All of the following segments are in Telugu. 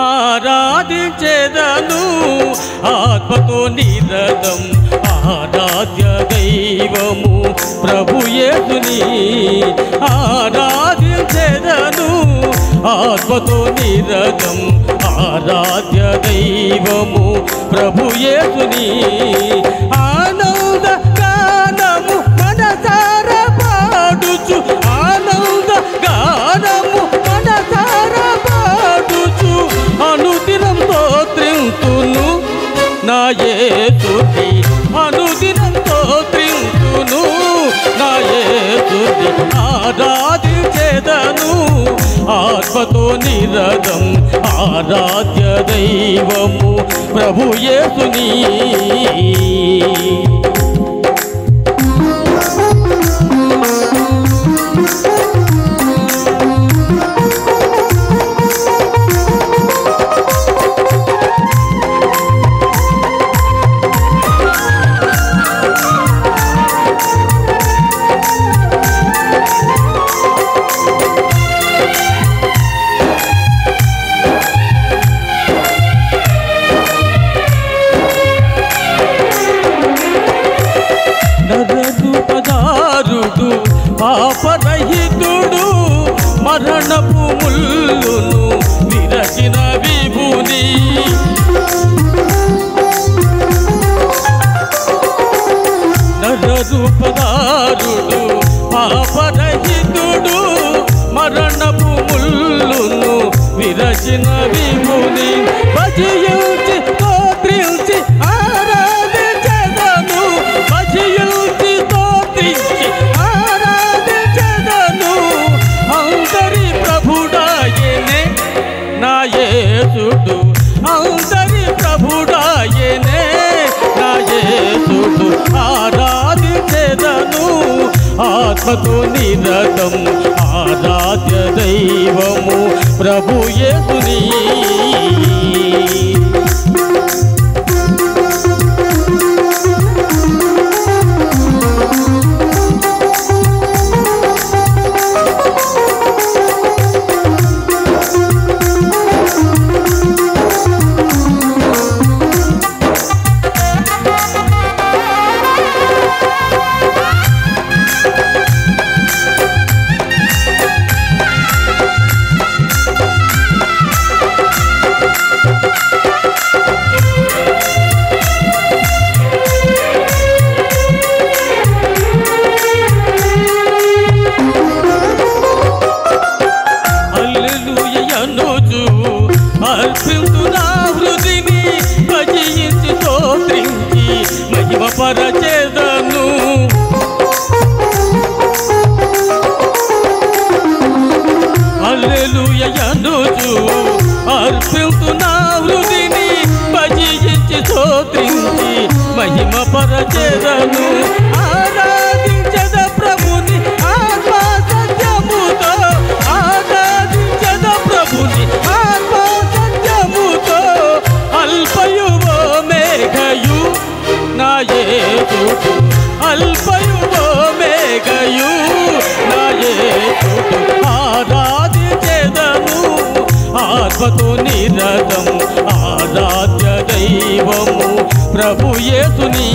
ఆరాధించెదను ఆత్మతో నిరతం ఆరాధ్య దైవము ప్రభు యేసుని ఆరాధించెదను ఆత్మతో నిరతం ఆరాధ్య దైవము ప్రభు యేసుని ఆనంద గానము మనసార పాడుచు ఆనంద గానము మనసార పాడుచు అనుదినం స్తోత్రింతును నా యేసుని అనుదినం స్తోత్రింతును నా యేసుని ఆరాధించెదను ఆత్మతో నిరతం ఆరాధ్య దైవము ప్రభు యేసుని పాపరహితుడు మరణపు ముల్లును విరచిన విభుని నరరూపదారుడు పాపరహితుడు మరణపు ముల్లును విరచిన విభుని భజించి స్తోత్రించి ఆరాధించెదను భజించి స్తోత్రించి అందరి ప్రభుడాయనే నా యేసుడు అందరి ప్రభుడాయనే నా యేసుడు ఆరాధించెదను ఆత్మతో నిరతం ఆరాధ్య దైవము ప్రభు యేసుని అర్పింతునా హృదిని భజించి స్తోత్రించి మహిమపరచెదను హల్లెలూయా అనుచు అర్పింతునా హృదిని భజించి స్తోత్రించి మహిమపరచెదను ఆరాధించెద ప్రభుని ఆత్మ సత్యముతో ఆరాధించెద ప్రభుని అల్పయువో మేఘయు నా యేసుడు అల్పయువో మేఘయు నా యేసుడు ఆరాధించెదను ఆత్మతో నిరతం ఆరాధ్య దైవము ప్రభు యేసుని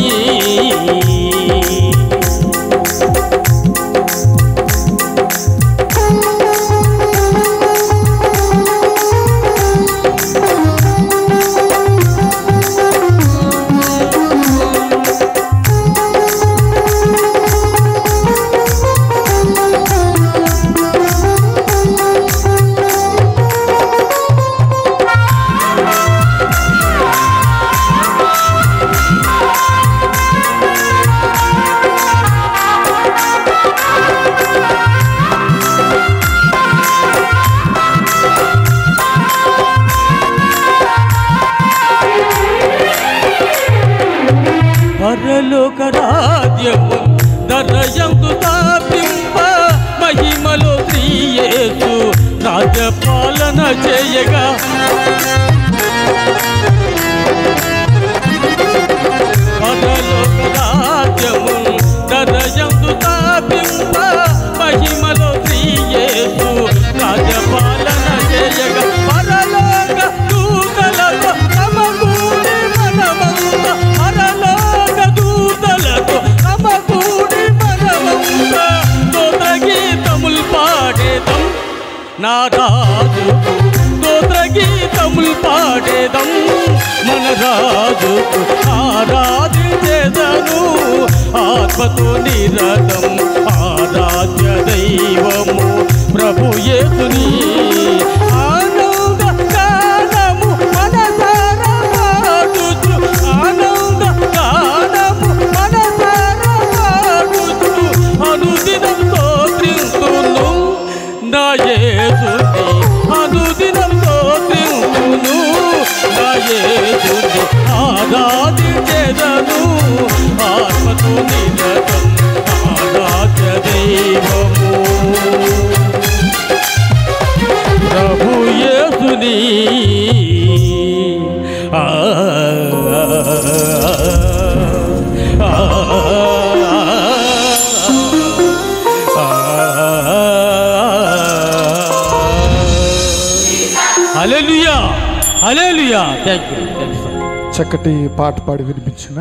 పరలోక రాజ్యము దరయందు స్థాపింప మహిమలో శ్రీ యేసు రాజ్యపాలన చేయగా పరలోక రాజ్యము దరయందు స్థాపింప మహిమలో శ్రీ యేసు రాజ్యపాలన చేయగా పరలోక నా రాజుకు స్తోత్ర గీతములు పాడేదం మన రాజుకు ఆరాధించేదను ఆత్మతో నిరతం ఆరాధ్య దైవము ప్రభు యేసుని ఆనంద గానము మనసారా పాడుచు ఆనంద గానము మనసారా పాడుచు అనుదినం స్తోత్రింతును నా యేసుని అనుదినం స్తోత్రింతును నా యేసుని ఆరాధించెదను ఆత్మతో నిరతం ఆరాధ్య దైవము ప్రభు యేసుని హల్లెలూయా హల్లెలూయా థాంక్యూ చక్కటి పాట పాడి వినిపించిన